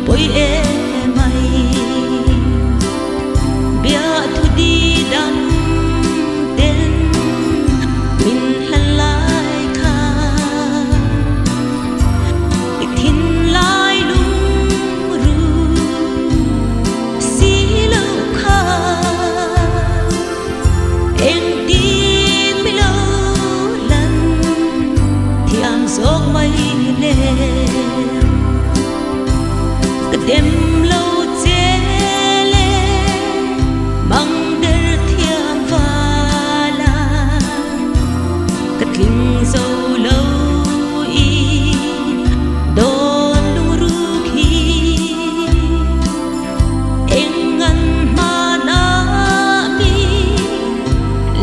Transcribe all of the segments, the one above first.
bôi em mày bia thu đi đắm tên mình lần lại khá để thiên lai lung ru xí lâu khá em tin mấy lâu lần thì am gió mây lên đêm lâu chế lên bằng đer thiam pha la cất linh dâu lâu y đồn lung ru khi em ngăn mà na mi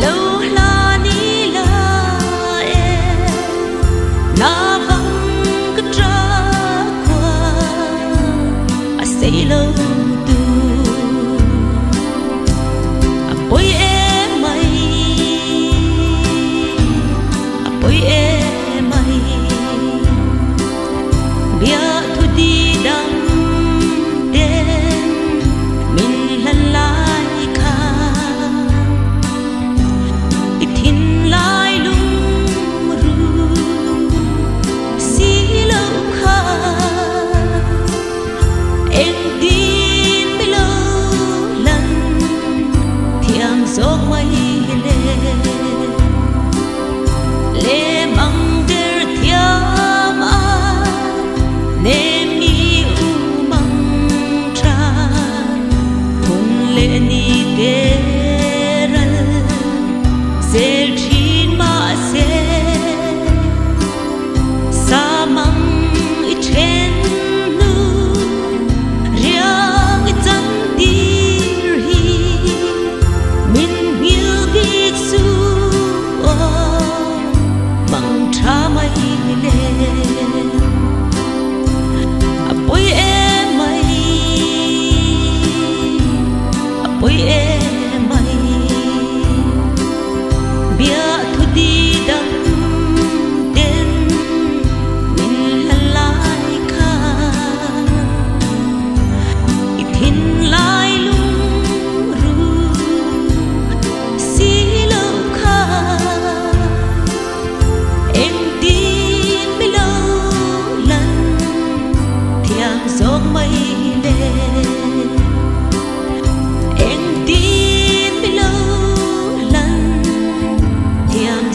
lâu la ni la em na vắng cất ra say lâu tu bôi em mày bia thu đi đắm đêm mình lần lại khá ít thiên lai lung ru xí lâu khá em tin mấy lâu lần thì am gió mây lên bằng đer thiam a nem mi u mang tra hôn lên đi teral zel chin ma se sa mang ít chen bôi em mày bia thu đi đắm tên mình lần lại khá ít thiên lai lung ru xí lâu khá em tin mấy lâu lần thì am gió mây lên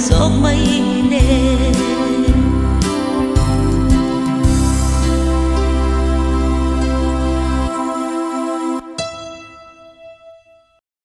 gió mây